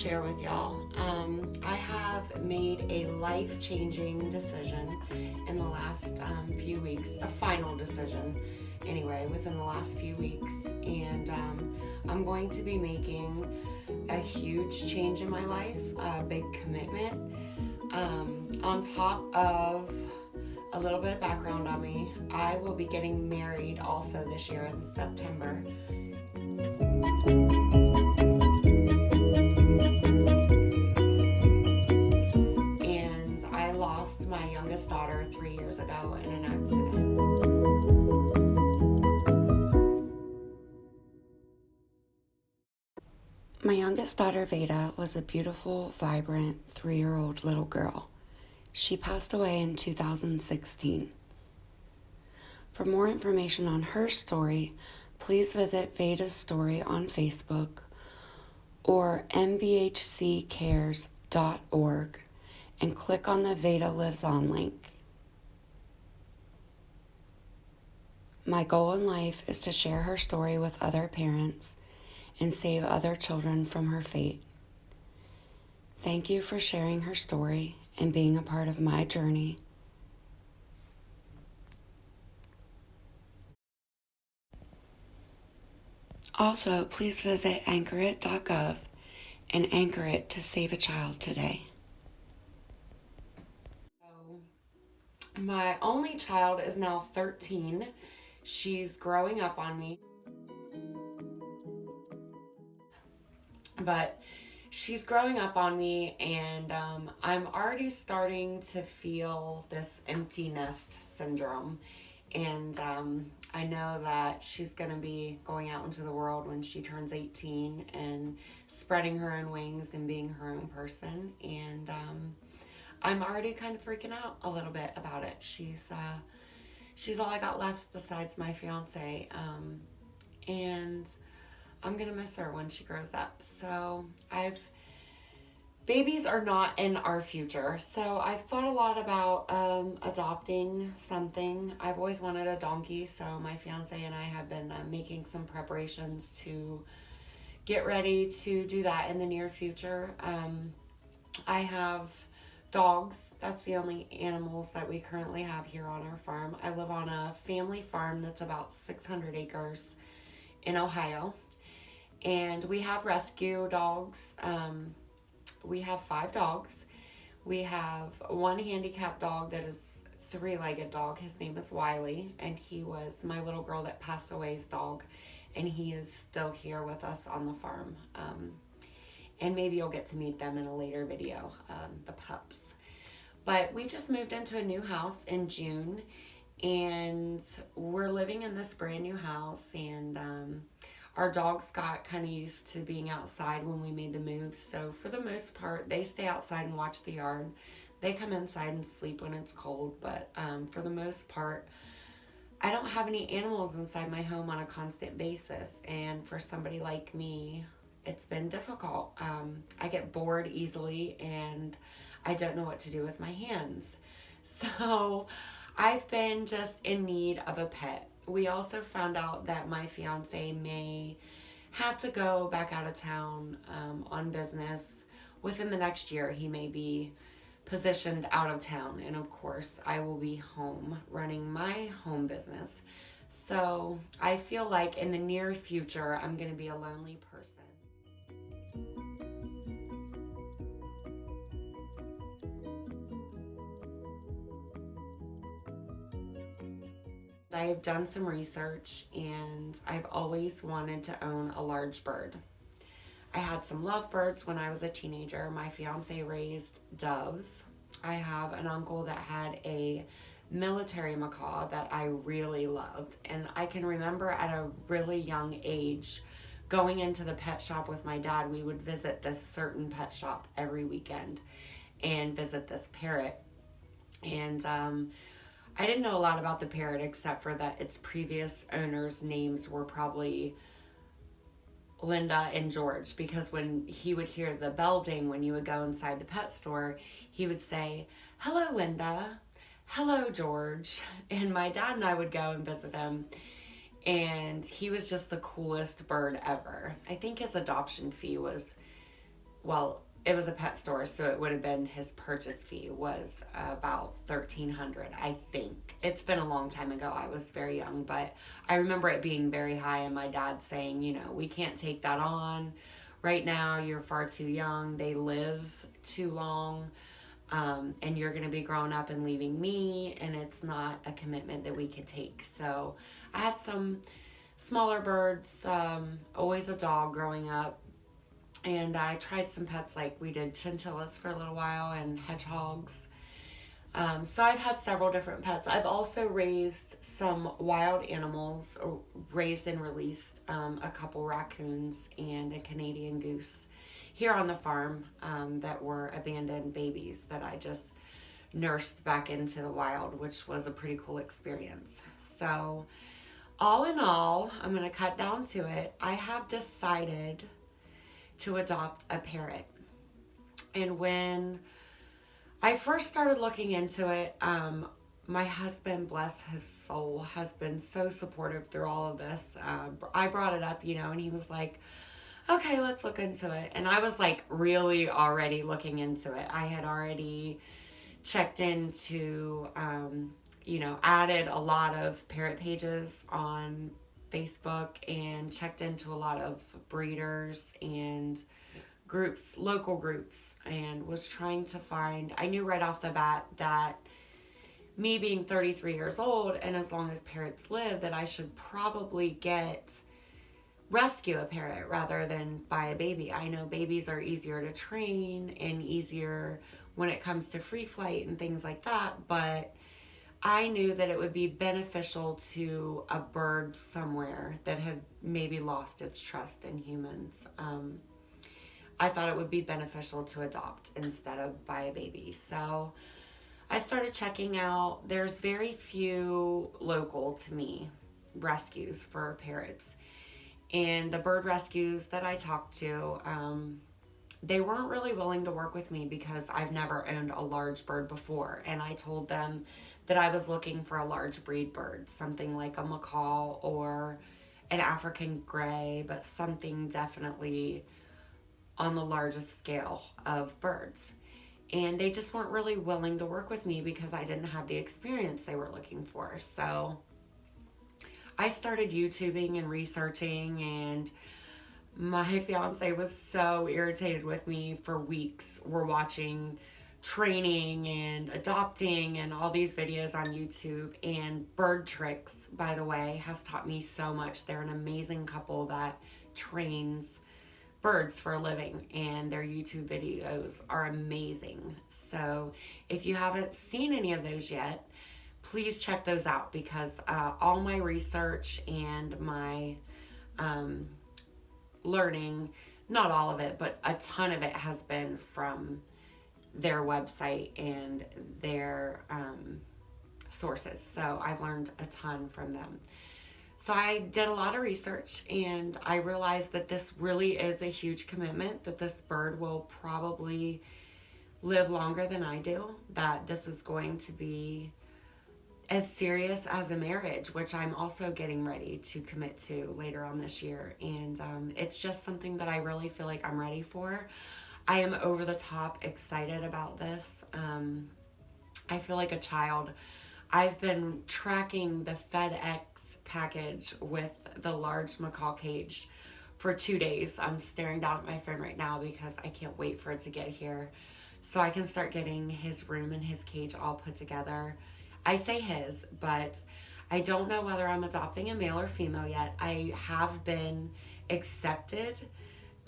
share with y'all. I have made a life-changing decision in the last few weeks, a final decision anyway, within the last few weeks, and I'm going to be making a huge change in my life, a big commitment. On top of a little bit of background on me, I will be getting married also this year in September. And I lost my youngest daughter 3 years ago in an accident. My youngest daughter, Veda, was a beautiful, vibrant 3-year-old little girl. She passed away in 2016. For more information on her story, please visit Veda's story on Facebook or mvhccares.org and click on the Veda Lives On link. My goal in life is to share her story with other parents and save other children from her fate. Thank you for sharing her story and being a part of my journey. Also, please visit anchorit.gov and anchor it to save a child today. My only child is now 13. She's growing up on me. But she's growing up on me, and I'm already starting to feel this empty nest syndrome. And I know that she's going to be going out into the world when she turns 18 and spreading her own wings and being her own person. And I'm already kind of freaking out a little bit about it. She's all I got left besides my fiance. And I'm going to miss her when she grows up. So babies are not in our future. So I've thought a lot about adopting something. I've always wanted a donkey. So my fiance and I have been making some preparations to get ready to do that in the near future. I have dogs. That's the only animals that we currently have here on our farm. I live on a family farm that's about 600 acres in Ohio. And we have rescue dogs. We have 5 dogs. We have one handicapped dog that is a 3-legged dog. His name is Wiley, and he was my little girl that passed away's dog, and he is still here with us on the farm. And maybe you'll get to meet them in a later video, the pups. But we just moved into a new house in June, and we're living in this brand new house, and our dogs got kind of used to being outside when we made the move. So for the most part, they stay outside and watch the yard. They come inside and sleep when it's cold. But for the most part, I don't have any animals inside my home on a constant basis. And for somebody like me, it's been difficult. I get bored easily, and I don't know what to do with my hands. So I've been just in need of a pet. We also found out that my fiance may have to go back out of town on business within the next year. He may be positioned out of town, and of course I will be home running my home business. So I feel like in the near future I'm going to be a lonely person. I've done some research, and I've always wanted to own a large bird. I had some lovebirds when I was a teenager. My fiance raised doves. I have an uncle that had a military macaw that I really loved. And I can remember at a really young age going into the pet shop with my dad. We would visit this certain pet shop every weekend and visit this parrot. And I didn't know a lot about the parrot except for that its previous owners' names were probably Linda and George, because when he would hear the bell ding when you would go inside the pet store, he would say, "Hello, Linda. Hello, George." And my dad and I would go and visit him, and he was just the coolest bird ever. I think his adoption fee was well, it was a pet store, so it would have been his purchase fee was about 1,300, I think. It's been a long time ago. I was very young, but I remember it being very high, and my dad saying, we can't take that on right now. You're far too young. They live too long, and you're going to be growing up and leaving me, and it's not a commitment that we could take. So I had some smaller birds, always a dog growing up. And I tried some pets, like we did chinchillas for a little while and hedgehogs. So I've had several different pets. I've also raised some wild animals, raised and released a couple raccoons and a Canadian goose here on the farm that were abandoned babies that I just nursed back into the wild, which was a pretty cool experience. So all in all, I'm going to cut down to it. I have decided to adopt a parrot. And when I first started looking into it, my husband, bless his soul, has been so supportive through all of this. I brought it up, and he was like, okay, let's look into it. And I was like really already looking into it. I had already checked into, added a lot of parrot pages on Facebook and checked into a lot of breeders and groups, local groups, and was trying to find, I knew right off the bat that me being 33 years old and as long as parrots live, that I should probably rescue a parrot rather than buy a baby. I know babies are easier to train and easier when it comes to free flight and things like that, but I knew that it would be beneficial to a bird somewhere that had maybe lost its trust in humans. I thought it would be beneficial to adopt instead of buy a baby. So I started checking out. There's very few local to me rescues for parrots. And the bird rescues that I talked to, they weren't really willing to work with me because I've never owned a large bird before. And I told them that I was looking for a large breed bird, something like a macaw or an African gray, but something definitely on the largest scale of birds. And they just weren't really willing to work with me because I didn't have the experience they were looking for. So I started YouTubing and researching, and my fiance was so irritated with me for weeks. We're watching training and adopting and all these videos on YouTube. And Bird Tricks, by the way, has taught me so much. They're an amazing couple that trains birds for a living, and their YouTube videos are amazing. So if you haven't seen any of those yet, please check those out, because all my research and my learning, not all of it, but a ton of it has been from their website and their sources. So I've learned a ton from them. So I did a lot of research, and I realized that this really is a huge commitment, that this bird will probably live longer than I do, that this is going to be as serious as a marriage, which I'm also getting ready to commit to later on this year. And it's just something that I really feel like I'm ready for. I am over the top excited about this. I feel like a child. I've been tracking the FedEx package with the large macaw cage for 2 days. I'm staring down at my phone right now because I can't wait for it to get here so I can start getting his room and his cage all put together. I say his, but I don't know whether I'm adopting a male or female yet. I have been accepted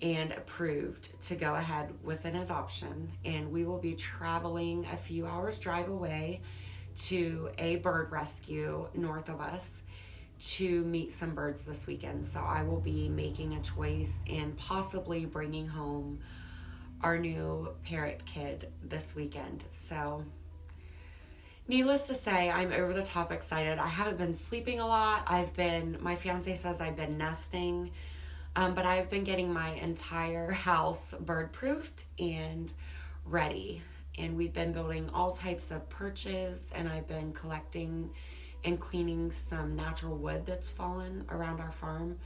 and approved to go ahead with an adoption, and we will be traveling a few hours drive away to a bird rescue north of us to meet some birds this weekend. So I will be making a choice and possibly bringing home our new parrot kid this weekend. So needless to say, I'm over the top excited. I haven't been sleeping a lot. My fiance says I've been nesting, but I've been getting my entire house bird proofed and ready. And we've been building all types of perches, and I've been collecting and cleaning some natural wood that's fallen around our farm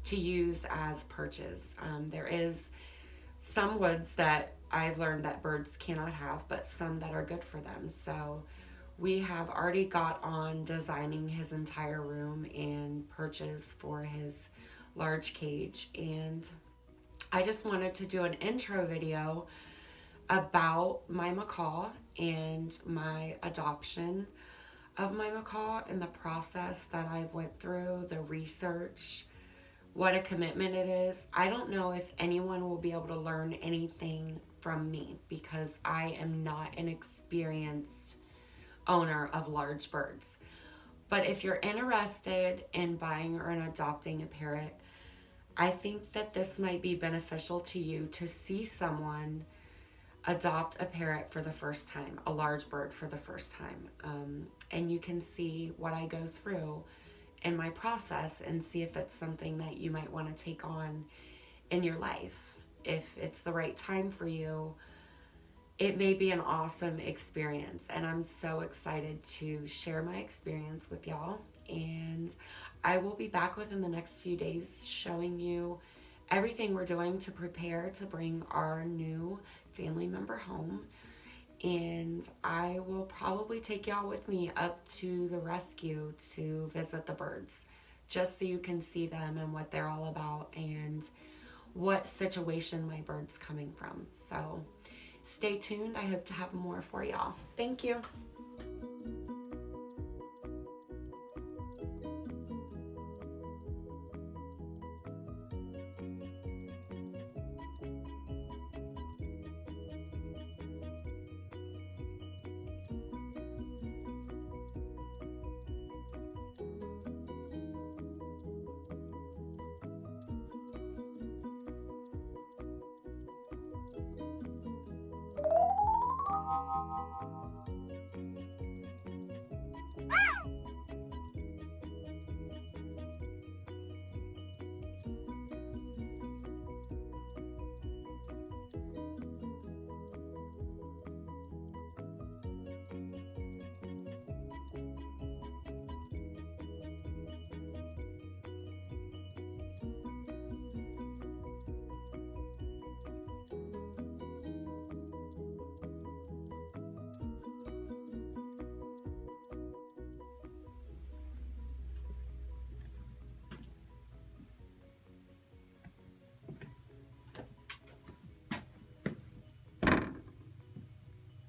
to use as perches. There is some woods that I've learned that birds cannot have, but some that are good for them. So we have already got on designing his entire room and perches for his large cage. And I just wanted to do an intro video about my macaw and my adoption of my macaw and the process that I went through, the research, what a commitment it is. I don't know if anyone will be able to learn anything from me because I am not an experienced owner of large birds. But if you're interested in buying or in adopting a parrot, I think that this might be beneficial to you to see someone adopt a parrot for the first time, a large bird for the first time. And you can see what I go through in my process and see if it's something that you might want to take on in your life. If it's the right time for you, it may be an awesome experience. And I'm so excited to share my experience with y'all. And I will be back within the next few days showing you everything we're doing to prepare to bring our new family member home. And I will probably take y'all with me up to the rescue to visit the birds, just so you can see them and what they're all about and what situation my bird's coming from. So stay tuned. I hope to have more for y'all. Thank you.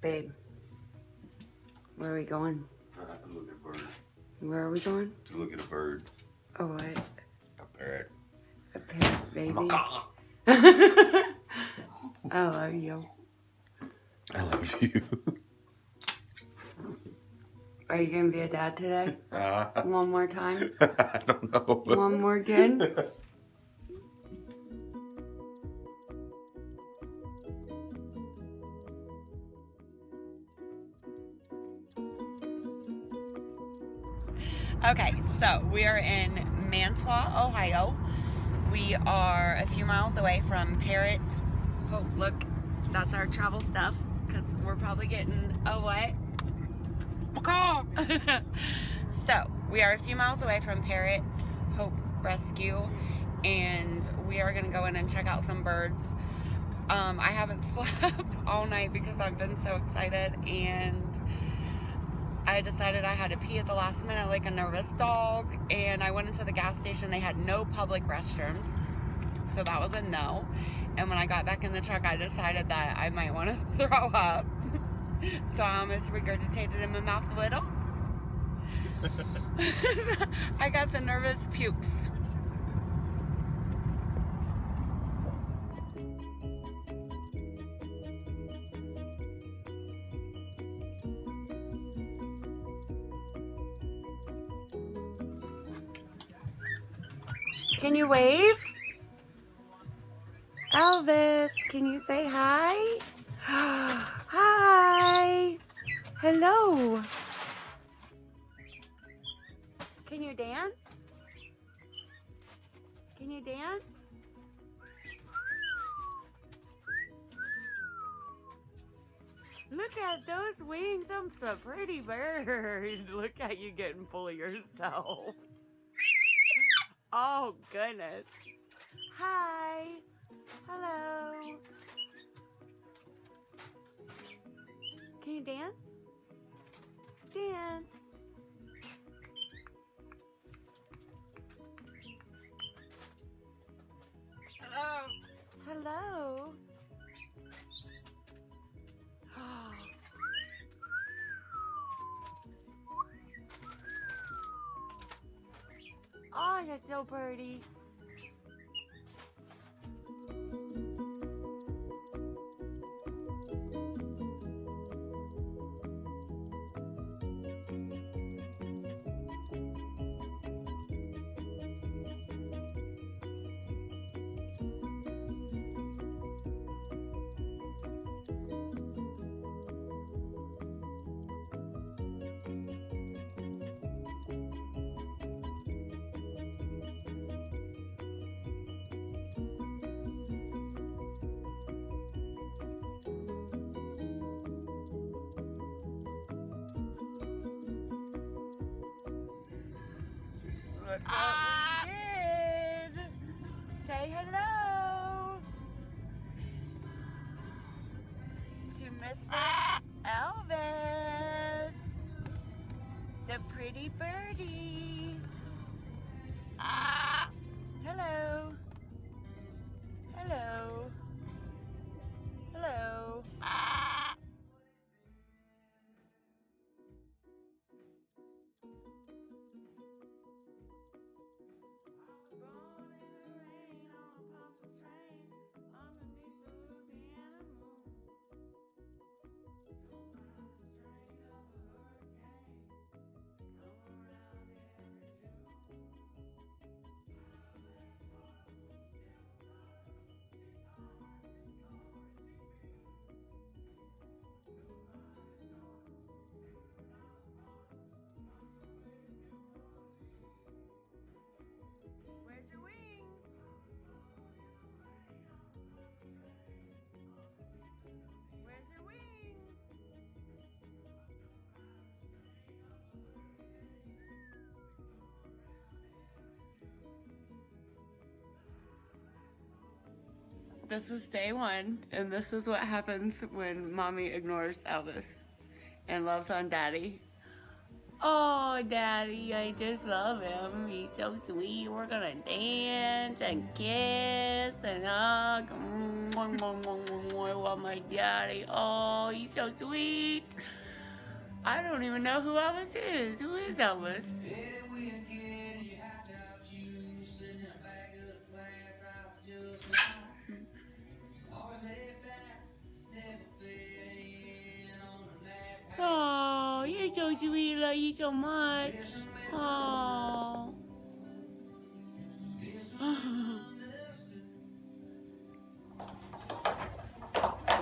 Babe, where are we going? To look at a bird. Where are we going? To look at a bird. Oh, what? A parrot. A parrot, baby. Macaw. I love you. I love you. Are you going to be a dad today? One more time? I don't know. One more again? Okay, so we are in Mantua, Ohio. We are a few miles away from Parrot. Oh, look, that's our travel stuff, because we're probably getting a what? Macaw! So, we are a few miles away from Parrot Hope Rescue, and we are going to go in and check out some birds. I haven't slept all night because I've been so excited, and I decided I had to pee at the last minute like a nervous dog, and I went into the gas station. They had no public restrooms, so that was a no. And when I got back in the truck, I decided that I might want to throw up. So I almost regurgitated in my mouth a little. I got the nervous pukes. Can you wave? Elvis, can you say hi? Hi. Hello. Can you dance? Can you dance? Look at those wings. I'm a pretty bird. Look at you getting full of yourself. Oh, goodness. Hi. Hello. Can you dance? Dance. Hello. Hello. Oh, that's so pretty. Look what we did. Say hello to Mr. Elvis, the pretty birdie. Hello. Hello. Hello. Where's your wings? Where's your wings? This is day one, and this is what happens when mommy ignores Elvis and loves on daddy. Oh, daddy, I just love him. He's so sweet. We're gonna dance and kiss and hug. I love my daddy. Oh, he's so sweet. I don't even know who Elvis is. Who is Elvis? Oh, you're so sweet. I love you so much. Oh.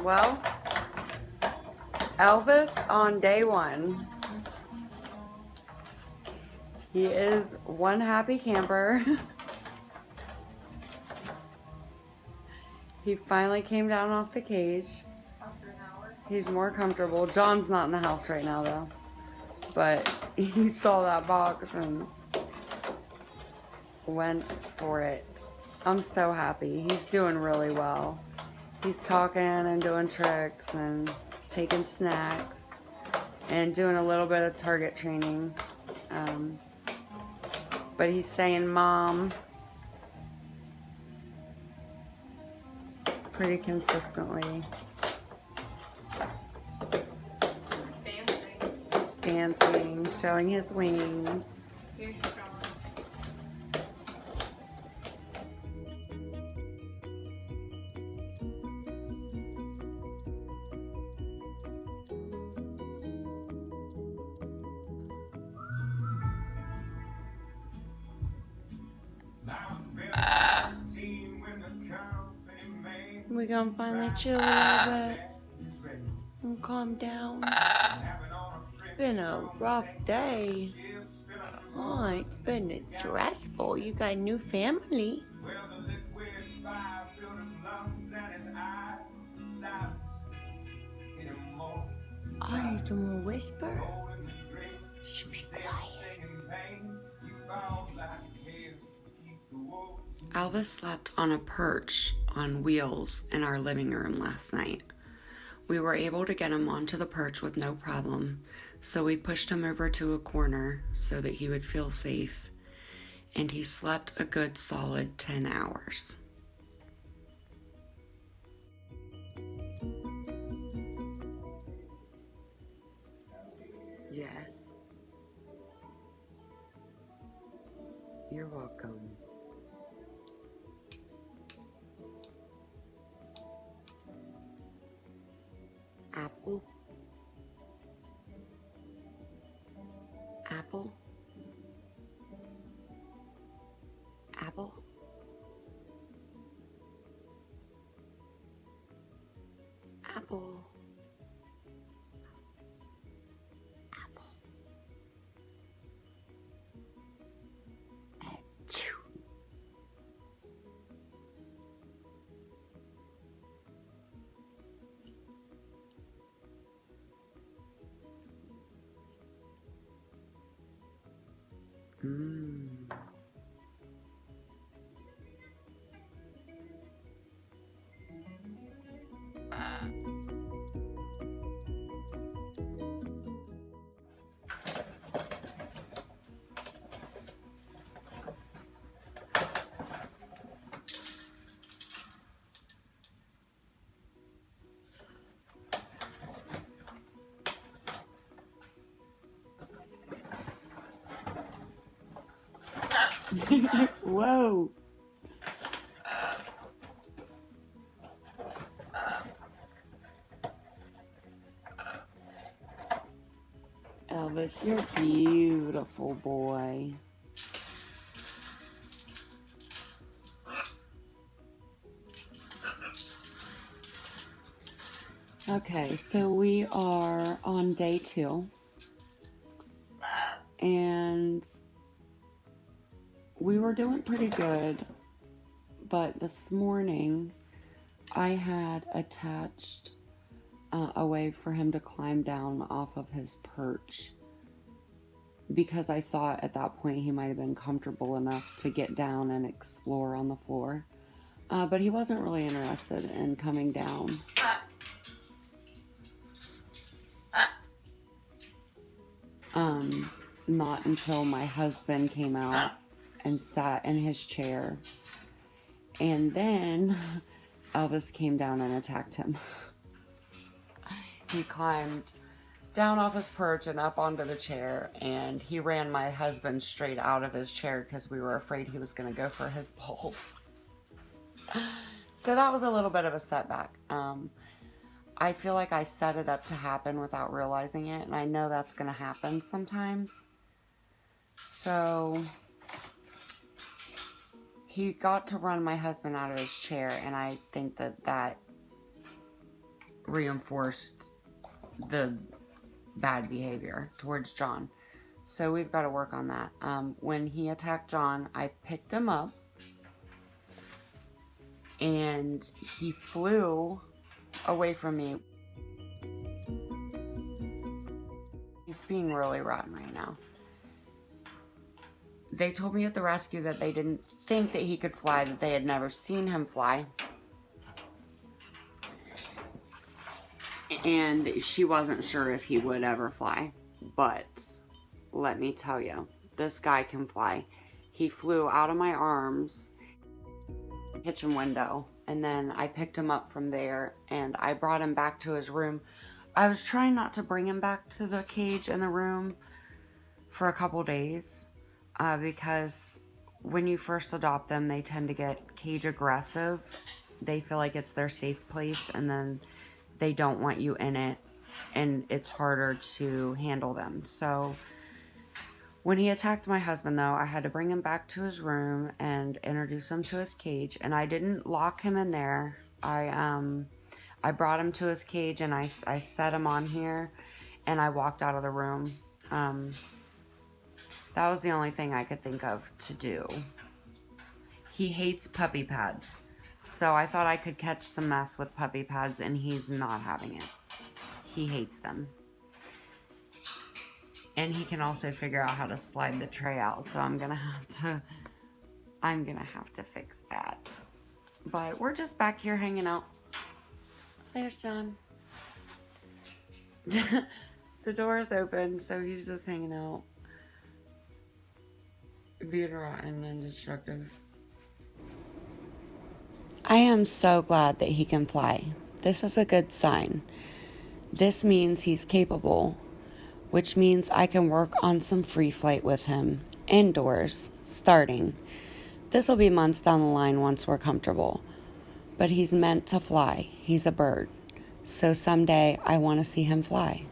Well, Elvis on day one. He is one happy camper. He finally came down off the cage. After an hour. He's more comfortable. John's not in the house right now though. But he saw that box and went for it. I'm so happy. He's doing really well. He's talking and doing tricks and taking snacks and doing a little bit of target training. But he's saying mom pretty consistently. Dancing, showing his wings. Here's Sean. We're gonna finally chill a little bit and calm down. It's been a rough day. Oh, it's been stressful. You got a new family. Oh, you some more whisper? Shh, be quiet. Elvis slept on a perch on wheels in our living room last night. We were able to get him onto the perch with no problem, so we pushed him over to a corner so that he would feel safe, and he slept a good solid 10 hours. Yes. You're welcome. Apple. Apple. Apple. Apple. Apple. Achoo. Mmm. Whoa. Elvis, you're a beautiful boy. Okay, so we are on day 2. And we were doing pretty good, but this morning I had attached a way for him to climb down off of his perch, because I thought at that point he might have been comfortable enough to get down and explore on the floor. But he wasn't really interested in coming down. Not until my husband came out and sat in his chair. And then Elvis came down and attacked him. He climbed down off his perch and up onto the chair, and he ran my husband straight out of his chair because we were afraid he was going to go for his balls. So that was a little bit of a setback. I feel like I set it up to happen without realizing it, and I know that's going to happen sometimes. So he got to run my husband out of his chair, and I think that reinforced the bad behavior towards John. So we've got to work on that. When he attacked John, I picked him up, and he flew away from me. He's being really rotten right now. They told me at the rescue that they didn't think that he could fly, that they had never seen him fly. And she wasn't sure if he would ever fly. But let me tell you, this guy can fly. He flew out of my arms, kitchen window, and then I picked him up from there and I brought him back to his room. I was trying not to bring him back to the cage in the room for a couple days because when you first adopt them, they tend to get cage aggressive. They feel like it's their safe place, and then they don't want you in it, and it's harder to handle them. So when he attacked my husband, though, I had to bring him back to his room and introduce him to his cage, and I didn't lock him in there. I brought him to his cage, and I set him on here, and I walked out of the room. That was the only thing I could think of to do. He hates puppy pads, so I thought I could catch some mess with puppy pads, and he's not having it. He hates them. And he can also figure out how to slide the tray out, so I'm gonna have to fix that. But we're just back here hanging out. There's John. The door is open, so he's just hanging out. Being rotten and destructive. I am so glad that he can fly. This is a good sign. This means he's capable, which means I can work on some free flight with him, indoors, starting. This will be months down the line once we're comfortable. But he's meant to fly. He's a bird. So someday I want to see him fly.